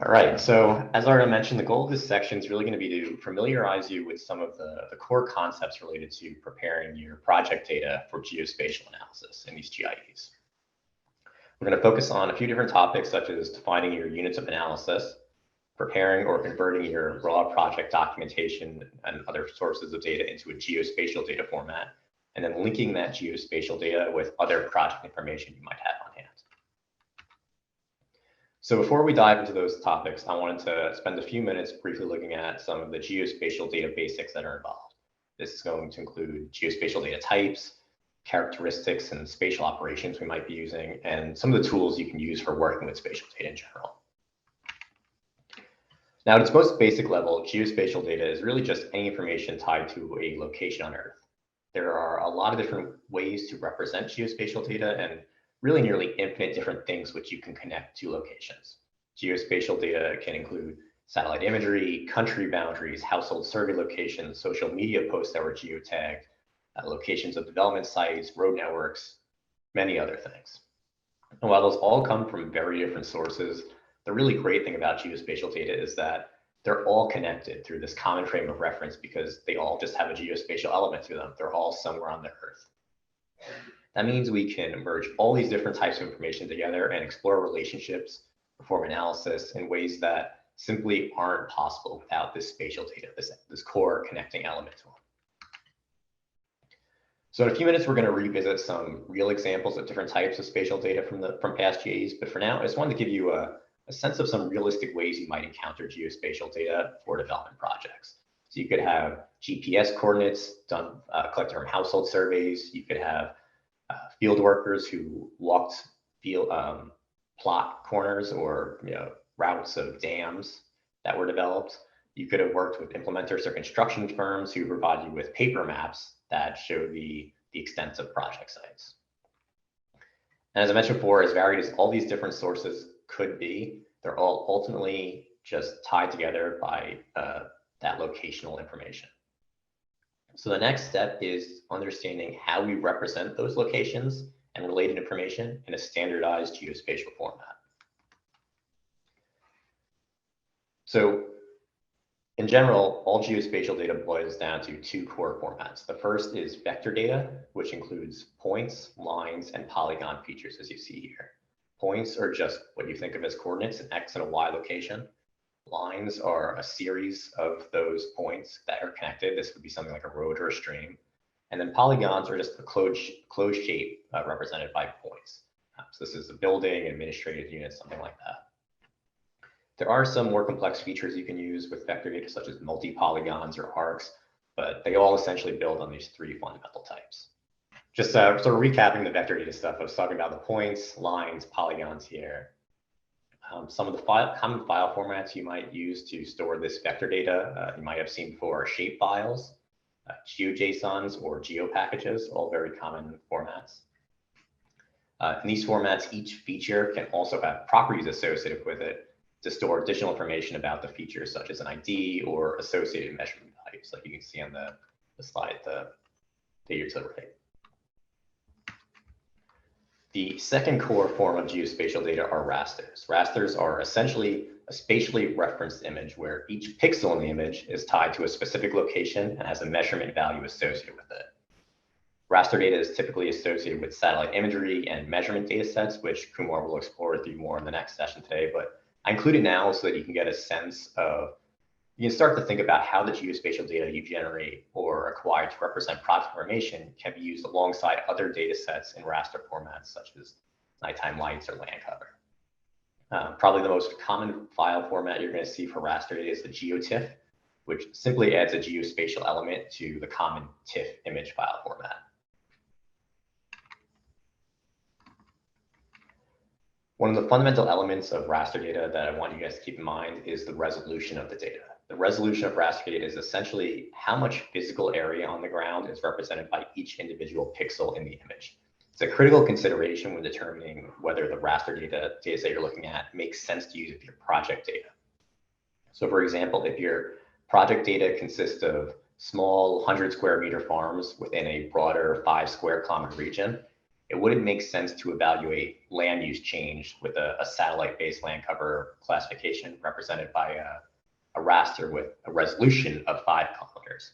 All right, so as I already mentioned, the goal of this section is really going to be to familiarize you with some of the core concepts related to preparing your project data for geospatial analysis in these GIEs. We're going to focus on a few different topics, such as defining your units of analysis, preparing or converting your raw project documentation and other sources of data into a geospatial data format, and then linking that geospatial data with other project information you might have on hand. So before we dive into those topics, I wanted to spend a few minutes briefly looking at some of the geospatial data basics that are involved. This is going to include geospatial data types, characteristics and spatial operations we might be using, and some of the tools you can use for working with spatial data in general. Now, at its most basic level, geospatial data is really just any information tied to a location on Earth. There are a lot of different ways to represent geospatial data and really nearly infinite different things which you can connect to locations. Geospatial data can include satellite imagery, country boundaries, household survey locations, social media posts that were geotagged, locations of development sites, road networks, many other things. And while those all come from very different sources, the really great thing about geospatial data is that they're all connected through this common frame of reference because they all just have a geospatial element to them. They're all somewhere on the Earth. That means we can merge all these different types of information together and explore relationships, perform analysis in ways that simply aren't possible without this spatial data, this core connecting element to them. So in a few minutes, we're going to revisit some real examples of different types of spatial data from past GAs. But for now, I just wanted to give you a sense of some realistic ways you might encounter geospatial data for development projects. So you could have GPS coordinates done collected from household surveys. You could have field workers who walked plot corners or routes of dams that were developed. You could have worked with implementers or construction firms who provide you with paper maps that show the extent of project sites. And as I mentioned before, as varied as all these different sources could be, they're all ultimately just tied together by that locational information. So the next step is understanding how we represent those locations and related information in a standardized geospatial format. So in general, all geospatial data boils down to two core formats. The first is vector data, which includes points, lines, and polygon features, as you see here. Points are just what you think of as coordinates, an X and a Y location. Lines are a series of those points that are connected. This would be something like a road or a stream. And then polygons are just a closed shape represented by points. So this is a building, administrative unit, something like that. There are some more complex features you can use with vector data, such as multi-polygons or arcs, but they all essentially build on these three fundamental types. Just sort of recapping the vector data stuff, I was talking about the points, lines, polygons here. Some of the common file formats you might use to store this vector data, you might have seen before, are shape files, GeoJSONs, or GeoPackages, all very common formats. In these formats, each feature can also have properties associated with it to store additional information about the feature, such as an ID or associated measurement values, like you can see on the slide here to the right. The second core form of geospatial data are rasters. Rasters are essentially a spatially referenced image where each pixel in the image is tied to a specific location and has a measurement value associated with it. Raster data is typically associated with satellite imagery and measurement data sets, which Kumar will explore with you more in the next session today. But I include it now so that you can get a sense of, you can start to think about how the geospatial data you generate or acquire to represent project information can be used alongside other data sets in raster formats, such as nighttime lights or land cover. Probably the most common file format you're going to see for raster data is the GeoTIFF, which simply adds a geospatial element to the common TIFF image file format. One of the fundamental elements of raster data that I want you guys to keep in mind is the resolution of the data. The resolution of raster data is essentially how much physical area on the ground is represented by each individual pixel in the image. It's a critical consideration when determining whether the raster data set you're looking at makes sense to use with your project data. So for example, if your project data consists of small 100 square meter farms within a broader 5 square kilometer region, it wouldn't make sense to evaluate land use change with a satellite-based land cover classification represented by a raster with a resolution of 5 kilometers.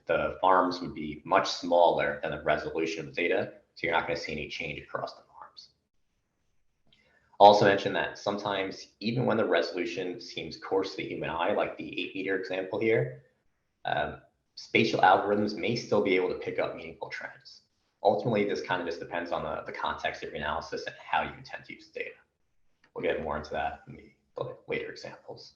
The farms would be much smaller than the resolution of the data, so you're not going to see any change across the farms. Also mention that sometimes, even when the resolution seems coarse to the human eye, like the 8-meter example here, spatial algorithms may still be able to pick up meaningful trends. Ultimately, this kind of just depends on the context of your analysis and how you intend to use the data. We'll get more into that in the later examples.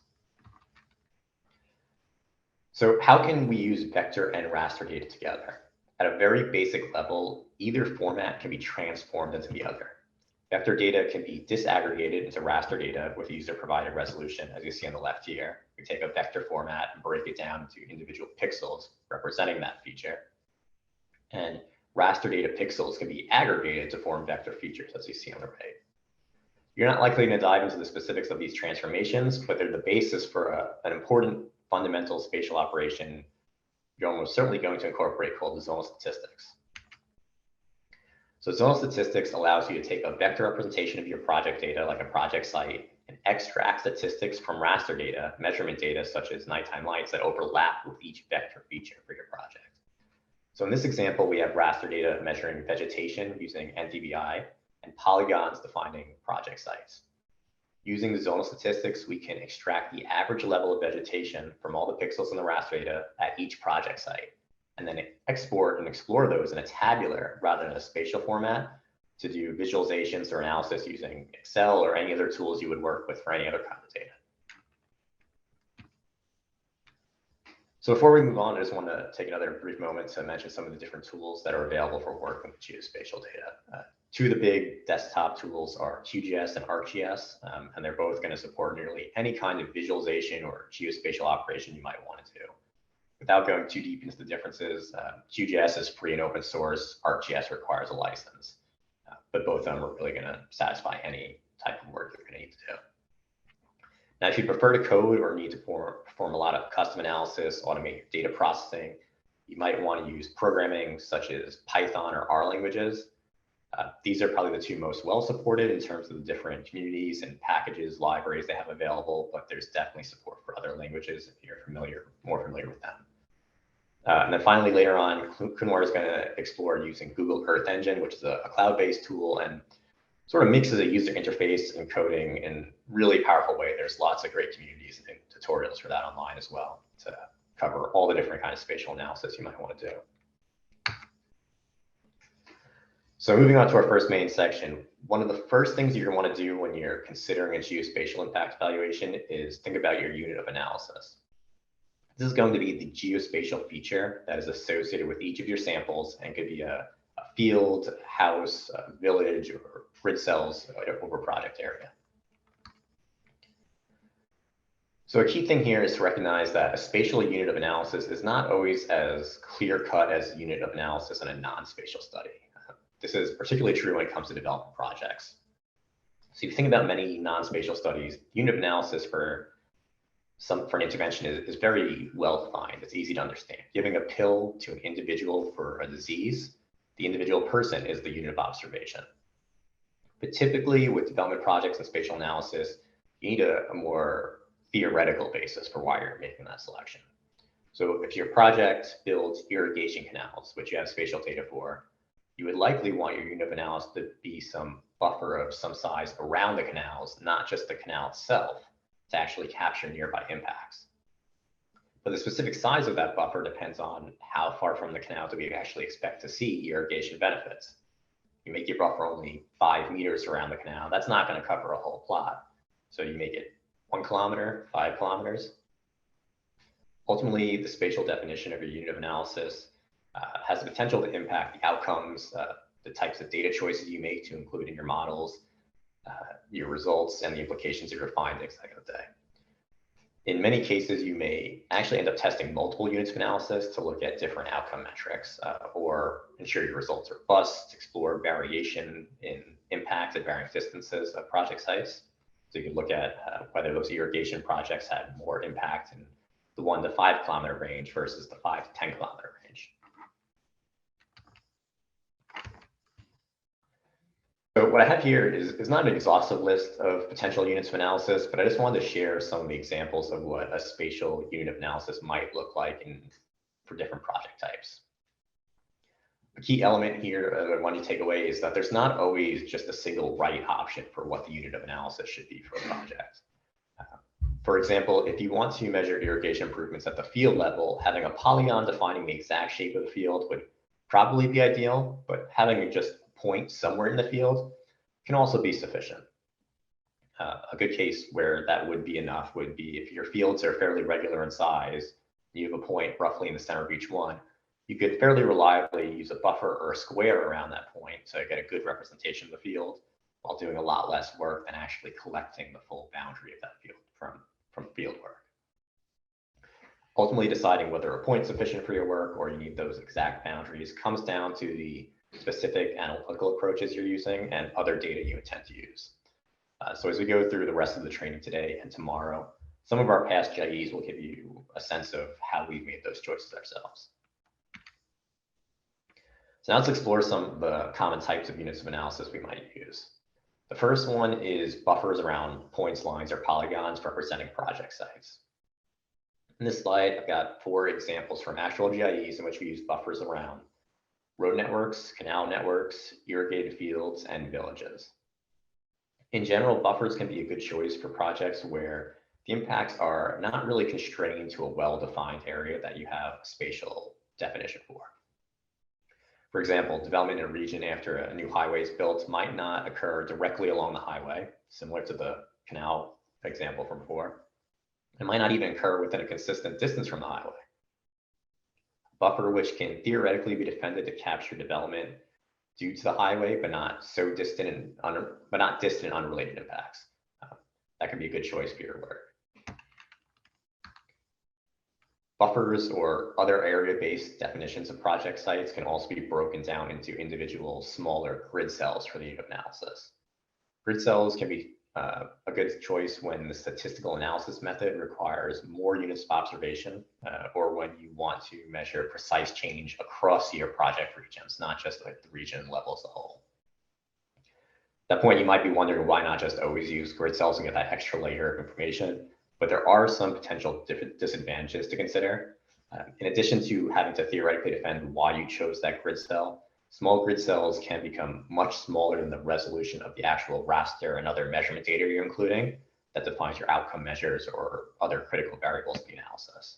So how can we use vector and raster data together? At a very basic level, either format can be transformed into the other. Vector data can be disaggregated into raster data with user-provided resolution, as you see on the left here. We take a vector format and break it down into individual pixels representing that feature. And raster data pixels can be aggregated to form vector features, as you see on the right. You're not likely to dive into the specifics of these transformations, but they're the basis for an important fundamental spatial operation you're almost certainly going to incorporate called the zonal statistics. So zonal statistics allows you to take a vector representation of your project data, like a project site, and extract statistics from raster data, measurement data such as nighttime lights that overlap with each vector feature for your project. So in this example, we have raster data measuring vegetation using NDVI and polygons defining project sites. Using the zonal statistics, we can extract the average level of vegetation from all the pixels in the raster data at each project site, and then export and explore those in a tabular rather than a spatial format to do visualizations or analysis using Excel or any other tools you would work with for any other kind of data. So before we move on, I just want to take another brief moment to mention some of the different tools that are available for working with geospatial data. Two of the big desktop tools are QGIS and ArcGIS, and they're both going to support nearly any kind of visualization or geospatial operation you might want to do. Without going too deep into the differences, QGIS is free and open source. ArcGIS requires a license, but both of them are really going to satisfy any type of work you're going to need to do. Now, if you prefer to code or need to perform a lot of custom analysis, automate your data processing, you might want to use programming such as Python or R languages. These are probably the two most well supported in terms of the different communities and packages, libraries they have available, but there's definitely support for other languages if you're more familiar with them. And then finally, later on, Kunwar is going to explore using Google Earth Engine, which is a cloud-based tool and sort of mixes a user interface and coding in a really powerful way. There's lots of great communities and tutorials for that online as well to cover all the different kinds of spatial analysis you might want to do. So moving on to our first main section, one of the first things you're going to want to do when you're considering a geospatial impact evaluation is think about your unit of analysis. This is going to be the geospatial feature that is associated with each of your samples and could be a field, house, village, or grid cells over project area. So a key thing here is to recognize that a spatial unit of analysis is not always as clear-cut as a unit of analysis in a non-spatial study. This is particularly true when it comes to development projects. So if you think about many non-spatial studies, unit of analysis for an intervention is very well defined. It's easy to understand. Giving a pill to an individual for a disease, the individual person is the unit of observation. But typically with development projects and spatial analysis, you need a more theoretical basis for why you're making that selection. So if your project builds irrigation canals, which you have spatial data for, you would likely want your unit of analysis to be some buffer of some size around the canals, not just the canal itself, to actually capture nearby impacts. But the specific size of that buffer depends on how far from the canal do we actually expect to see irrigation benefits. You make your buffer only 5 meters around the canal, that's not going to cover a whole plot. So you make it 1 kilometer, 5 kilometers. Ultimately, the spatial definition of your unit of analysis has the potential to impact the outcomes, the types of data choices you make to include in your models, your results, and the implications of your findings that kind of day. In many cases, you may actually end up testing multiple units of analysis to look at different outcome metrics or ensure your results are robust, explore variation in impacts at varying distances of project sites. So you can look at whether those irrigation projects had more impact in the 1 to 5 kilometer range versus the 5 to 10 kilometer range. So what I have here is not an exhaustive list of potential units of analysis, but I just wanted to share some of the examples of what a spatial unit of analysis might look like for different project types. A key element here that I want you to take away is that there's not always just a single right option for what the unit of analysis should be for a project. For example, if you want to measure irrigation improvements at the field level, having a polygon defining the exact shape of the field would probably be ideal, but having just a point somewhere in the field can also be sufficient. A good case where that would be enough would be if your fields are fairly regular in size, you have a point roughly in the center of each one, you could fairly reliably use a buffer or a square around that point to get a good representation of the field while doing a lot less work than actually collecting the full boundary of that field from field work. Ultimately, deciding whether a point is sufficient for your work or you need those exact boundaries comes down to the specific analytical approaches you're using and other data you intend to use. So as we go through the rest of the training today and tomorrow, some of our past GIEs will give you a sense of how we've made those choices ourselves. So now let's explore some of the common types of units of analysis we might use. The first one is buffers around points, lines, or polygons representing project sites. In this slide, I've got 4 examples from actual GIEs in which we use buffers around road networks, canal networks, irrigated fields, and villages. In general, buffers can be a good choice for projects where the impacts are not really constrained to a well-defined area that you have a spatial definition for. For example, development in a region after a new highway is built might not occur directly along the highway, similar to the canal example from before. It might not even occur within a consistent distance from the highway. A buffer which can theoretically be defended to capture development due to the highway, but not so distant and distant unrelated impacts. That can be a good choice for your work. Buffers or other area-based definitions of project sites can also be broken down into individual smaller grid cells for the unit of analysis. Grid cells can be a good choice when the statistical analysis method requires more units of observation or when you want to measure precise change across your project regions, not just like the region level as a whole. At that point, you might be wondering why not just always use grid cells and get that extra layer of information, but there are some potential disadvantages to consider. In addition to having to theoretically defend why you chose that grid cell, small grid cells can become much smaller than the resolution of the actual raster and other measurement data you're including that defines your outcome measures or other critical variables of the analysis.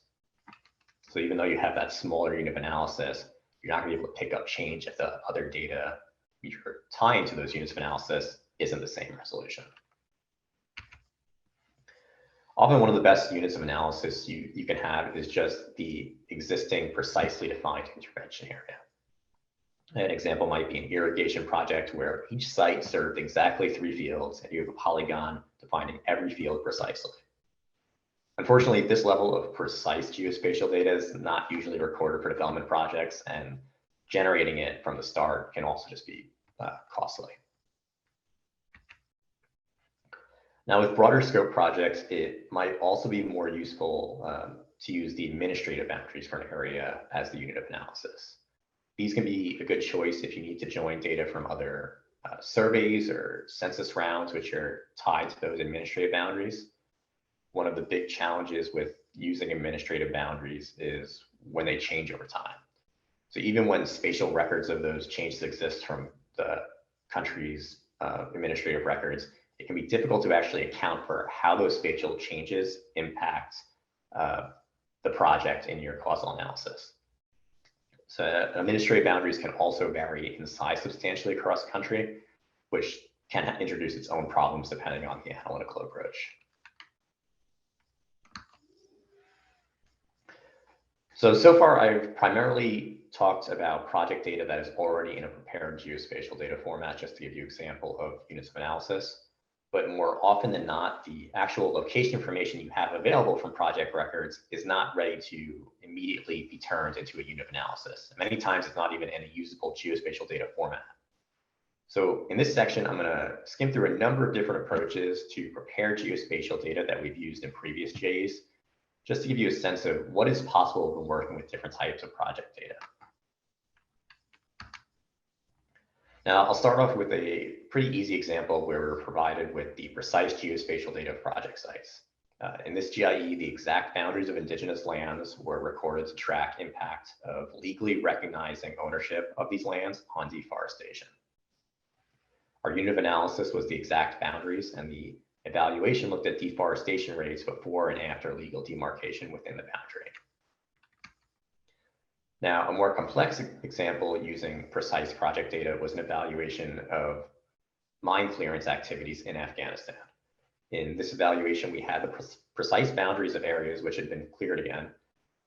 So even though you have that smaller unit of analysis, you're not going to be able to pick up change if the other data you're tying to those units of analysis isn't the same resolution. Often one of the best units of analysis you can have is just the existing precisely defined intervention area. An example might be an irrigation project where each site served exactly 3 fields and you have a polygon defining every field precisely. Unfortunately, this level of precise geospatial data is not usually recorded for development projects, and generating it from the start can also just be costly. Now, with broader scope projects, it might also be more useful to use the administrative boundaries for an area as the unit of analysis. These can be a good choice if you need to join data from other surveys or census rounds, which are tied to those administrative boundaries. One of the big challenges with using administrative boundaries is when they change over time. So even when spatial records of those changes exist from the country's administrative records, it can be difficult to actually account for how those spatial changes impact the project in your causal analysis. So administrative boundaries can also vary in size substantially across the country, which can introduce its own problems depending on the analytical approach. So far, I've primarily talked about project data that is already in a prepared geospatial data format, just to give you an example of units of analysis. But more often than not, the actual location information you have available from project records is not ready to immediately be turned into a unit of analysis. Many times it's not even in a usable geospatial data format. So in this section, I'm going to skim through a number of different approaches to prepare geospatial data that we've used in previous J's, just to give you a sense of what is possible when working with different types of project data. Now, I'll start off with a pretty easy example where we're provided with the precise geospatial data of project sites. In this GIE, the exact boundaries of indigenous lands were recorded to track impact of legally recognizing ownership of these lands on deforestation. Our unit of analysis was the exact boundaries, and the evaluation looked at deforestation rates before and after legal demarcation within the boundary. Now, a more complex example using precise project data was an evaluation of mine clearance activities in Afghanistan. In this evaluation, we had the precise boundaries of areas which had been cleared again,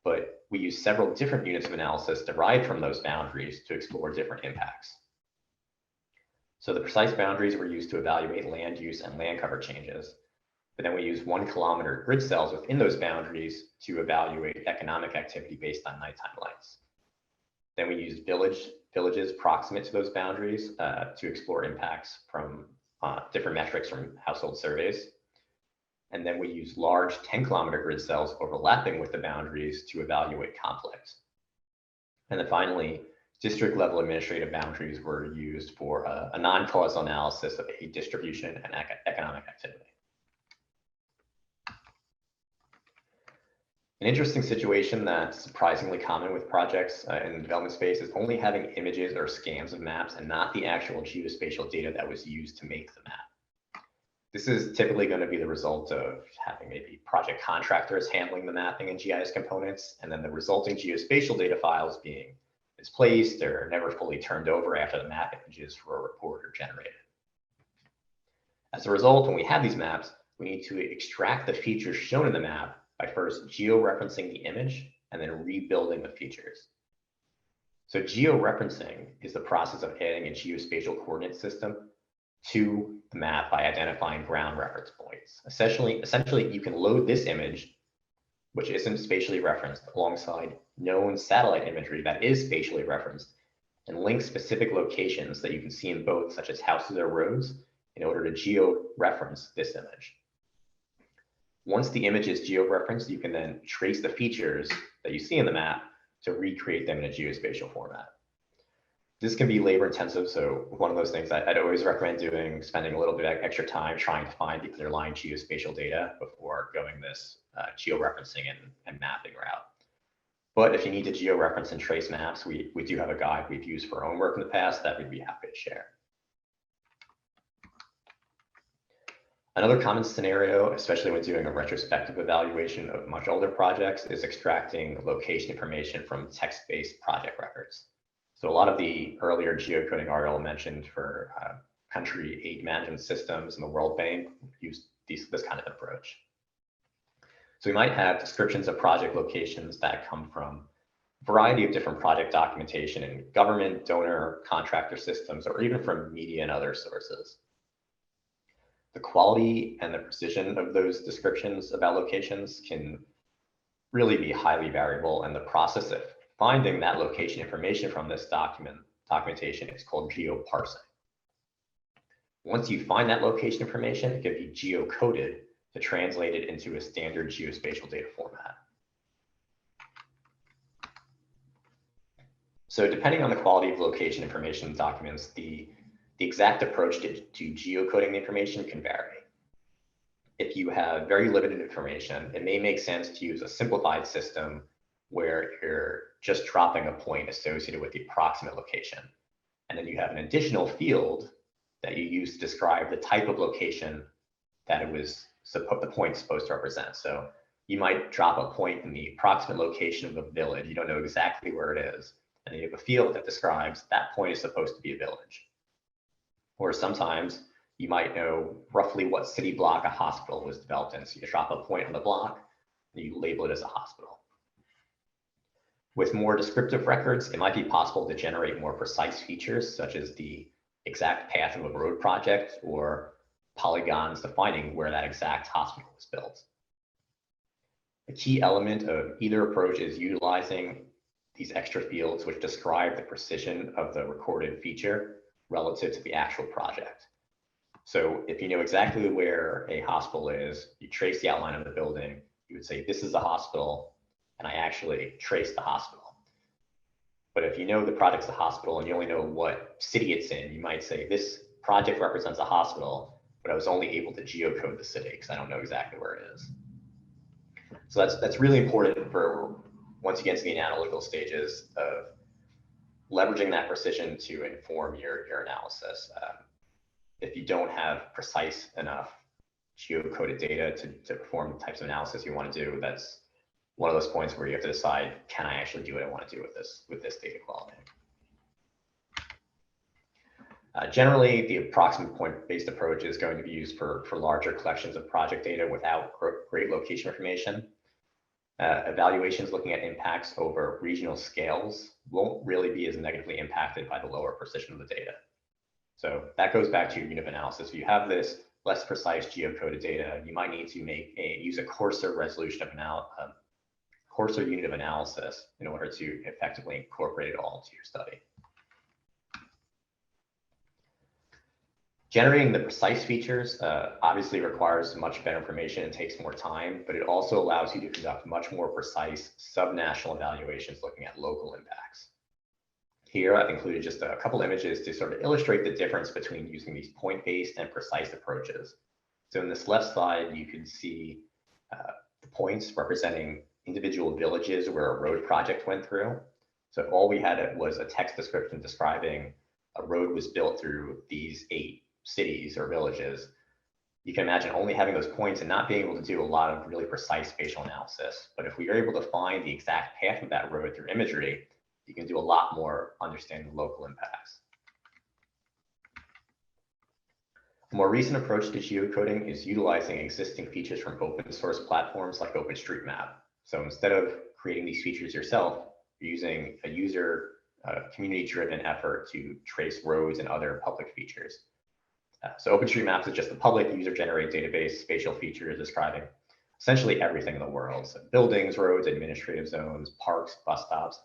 but we used several different units of analysis derived from those boundaries to explore different impacts. So the precise boundaries were used to evaluate land use and land cover changes, but then we used 1 kilometer grid cells within those boundaries to evaluate economic activity based on nighttime lights. Then we used villages proximate to those boundaries to explore impacts from different metrics from household surveys. And then we used large 10-kilometer grid cells overlapping with the boundaries to evaluate conflict. And then finally, district-level administrative boundaries were used for a non-causal analysis of aid distribution and economic activity. An interesting situation that's surprisingly common with projects in the development space is only having images or scans of maps and not the actual geospatial data that was used to make the map. This is typically going to be the result of having maybe project contractors handling the mapping and GIS components, and then the resulting geospatial data files being misplaced or never fully turned over after the map images for a report are generated. As a result, when we have these maps, we need to extract the features shown in the map by first georeferencing the image and then rebuilding the features. So georeferencing is the process of adding a geospatial coordinate system to the map by identifying ground reference points. Essentially, you can load this image, which isn't spatially referenced, alongside known satellite imagery that is spatially referenced, and link specific locations that you can see in both, such as houses or roads, in order to georeference this image. Once the image is georeferenced, you can then trace the features that you see in the map to recreate them in a geospatial format. This can be labor intensive, so one of those things I'd always recommend doing, spending a little bit of extra time trying to find the underlying geospatial data before going this georeferencing and mapping route. But if you need to georeference and trace maps, we do have a guide we've used for our own work in the past that we'd be happy to share. Another common scenario, especially when doing a retrospective evaluation of much older projects, is extracting location information from text-based project records. So a lot of the earlier geocoding Ariel mentioned for country aid management systems and the World Bank use this kind of approach. So we might have descriptions of project locations that come from a variety of different project documentation in government, donor, contractor systems, or even from media and other sources. The quality and the precision of those descriptions about locations can really be highly variable, and the process of finding that location information from this documentation is called geoparsing. Once you find that location information, it can be geocoded to translate it into a standard geospatial data format. So depending on the quality of location information documents, the exact approach to geocoding the information can vary. If you have very limited information, it may make sense to use a simplified system where you're just dropping a point associated with the approximate location. And then you have an additional field that you use to describe the type of location that the point is supposed to represent. So you might drop a point in the approximate location of a village. You don't know exactly where it is. And then you have a field that describes that point is supposed to be a village. Or sometimes you might know roughly what city block a hospital was developed in. So you drop a point on the block and you label it as a hospital. With more descriptive records, it might be possible to generate more precise features, such as the exact path of a road project or polygons defining where that exact hospital was built. A key element of either approach is utilizing these extra fields which describe the precision of the recorded feature relative to the actual project. So if you know exactly where a hospital is, you trace the outline of the building, you would say, this is the hospital, and I actually traced the hospital. But if you know the project's a hospital and you only know what city it's in, you might say this project represents a hospital, but I was only able to geocode the city because I don't know exactly where it is. So that's really important for once you get to the analytical stages of leveraging that precision to inform your analysis. If you don't have precise enough geocoded data to perform the types of analysis you want to do, that's one of those points where you have to decide, can I actually do what I want to do with this data quality? Generally, the approximate point-based approach is going to be used for larger collections of project data without great location information. Evaluations looking at impacts over regional scales won't really be as negatively impacted by the lower precision of the data. So that goes back to your unit of analysis. If you have this less precise geocoded data, you might need to use a coarser resolution of coarser unit of analysis in order to effectively incorporate it all into your study. Generating the precise features obviously requires much better information and takes more time, but it also allows you to conduct much more precise subnational evaluations looking at local impacts. Here, I've included just a couple images to sort of illustrate the difference between using these point-based and precise approaches. So in this left side, you can see the points representing individual villages where a road project went through. So all we had was a text description describing a road was built through these 8 cities or villages. You can imagine only having those points and not being able to do a lot of really precise spatial analysis. But if we are able to find the exact path of that road through imagery, you can do a lot more understanding local impacts. A more recent approach to geocoding is utilizing existing features from open source platforms like OpenStreetMap. So instead of creating these features yourself, you're using a user community-driven effort to trace roads and other public features. So OpenStreetMap is just a public user-generated database spatial features describing essentially everything in the world. So buildings, roads, administrative zones, parks, bus stops,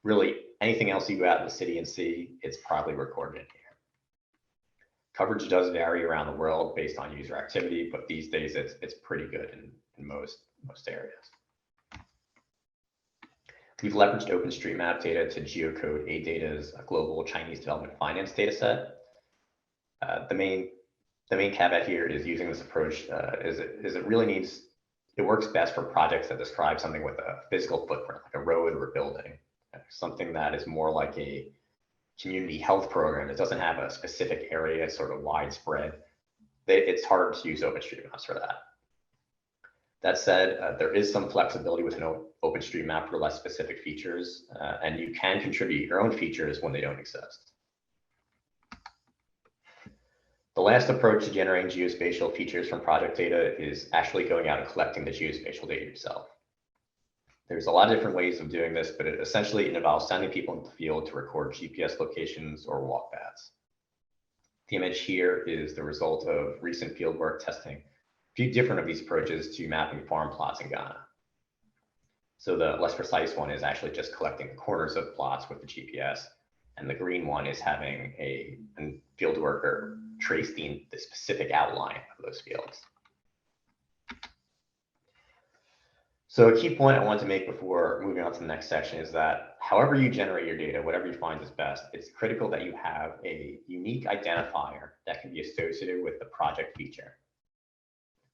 really anything else you go out in the city and see, it's probably recorded in here. Coverage does vary around the world based on user activity, but these days it's pretty good in most areas. We've leveraged OpenStreetMap data to geocode ADATA's global Chinese development finance dataset. The main caveat here is using this approach it works best for projects that describe something with a physical footprint, like a road or a building, something that is more like a community health program. It doesn't have a specific area, it's sort of widespread. It's hard to use OpenStreetMaps for that. That said, there is some flexibility with an OpenStreetMap for less specific features, and you can contribute your own features when they don't exist. The last approach to generating geospatial features from project data is actually going out and collecting the geospatial data yourself. There's a lot of different ways of doing this, but essentially it involves sending people into the field to record GPS locations or walk paths. The image here is the result of recent fieldwork testing a few different of these approaches to mapping farm plots in Ghana. So the less precise one is actually just collecting the corners of plots with the GPS, and the green one is having a field worker trace the specific outline of those fields. So a key point I want to make before moving on to the next section is that however you generate your data, whatever you find is best, it's critical that you have a unique identifier that can be associated with the project feature.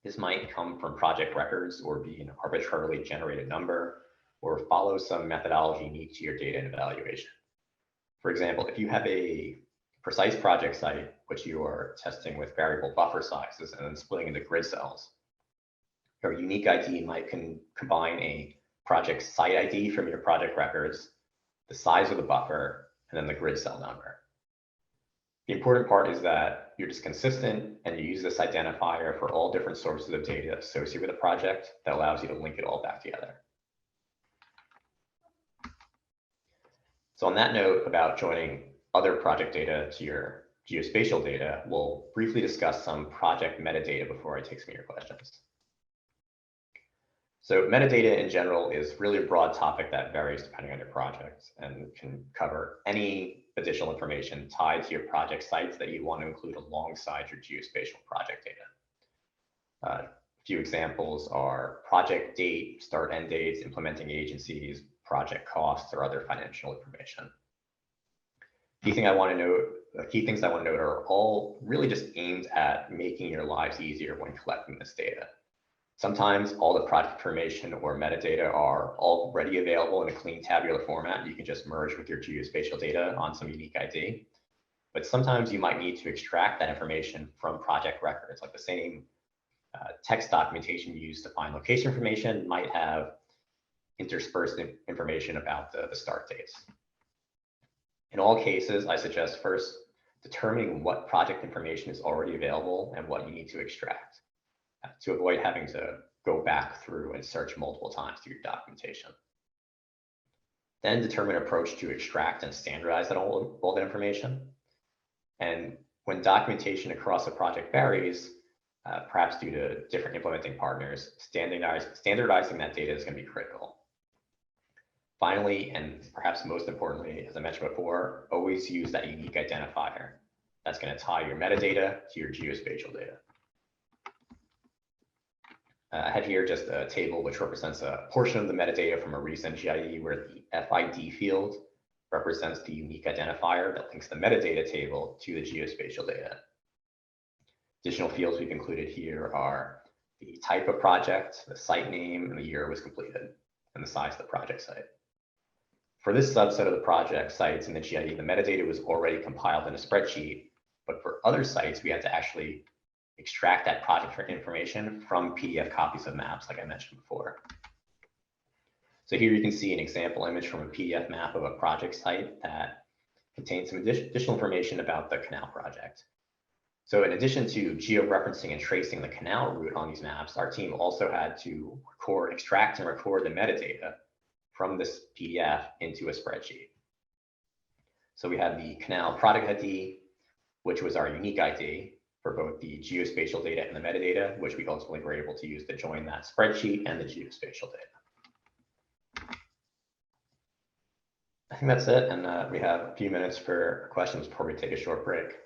This might come from project records or be an arbitrarily generated number or follow some methodology unique to your data and evaluation. For example, if you have a precise project site, which you are testing with variable buffer sizes and then splitting into grid cells, your unique ID might combine a project site ID from your project records, the size of the buffer, and then the grid cell number. The important part is that you're just consistent and you use this identifier for all different sources of data associated with a project that allows you to link it all back together. So on that note about joining other project data to your geospatial data, we'll briefly discuss some project metadata before I take some of your questions. So metadata in general is really a broad topic that varies depending on your project and can cover any additional information tied to your project sites that you want to include alongside your geospatial project data. A few examples are project date, start end dates, implementing agencies, project costs, or other financial information. Key things I want to note are all really just aimed at making your lives easier when collecting this data. Sometimes all the project information or metadata are already available in a clean tabular format. You can just merge with your geospatial data on some unique ID. But sometimes you might need to extract that information from project records, like the same text documentation used to find location information might have interspersed information about the start dates. In all cases, I suggest first determining what project information is already available and what you need to extract, to avoid having to go back through and search multiple times through your documentation. Then determine an approach to extract and standardize all that information. And when documentation across a project varies, perhaps due to different implementing partners, standardizing that data is going to be critical. Finally, and perhaps most importantly, as I mentioned before, always use that unique identifier. That's going to tie your metadata to your geospatial data. I have here just a table which represents a portion of the metadata from a recent GID where the FID field represents the unique identifier that links the metadata table to the geospatial data. Additional fields we've included here are the type of project, the site name, and the year it was completed, and the size of the project site. For this subset of the project sites in the GID, the metadata was already compiled in a spreadsheet, but for other sites, we had to actually extract that project information from PDF copies of maps, like I mentioned before. So here you can see an example image from a PDF map of a project site that contains some additional information about the canal project. So in addition to georeferencing and tracing the canal route on these maps, our team also had to extract and record the metadata from this PDF into a spreadsheet. So we have the canal product ID, which was our unique ID for both the geospatial data and the metadata, which we ultimately were able to use to join that spreadsheet and the geospatial data. I think that's it, and we have a few minutes for questions before we take a short break.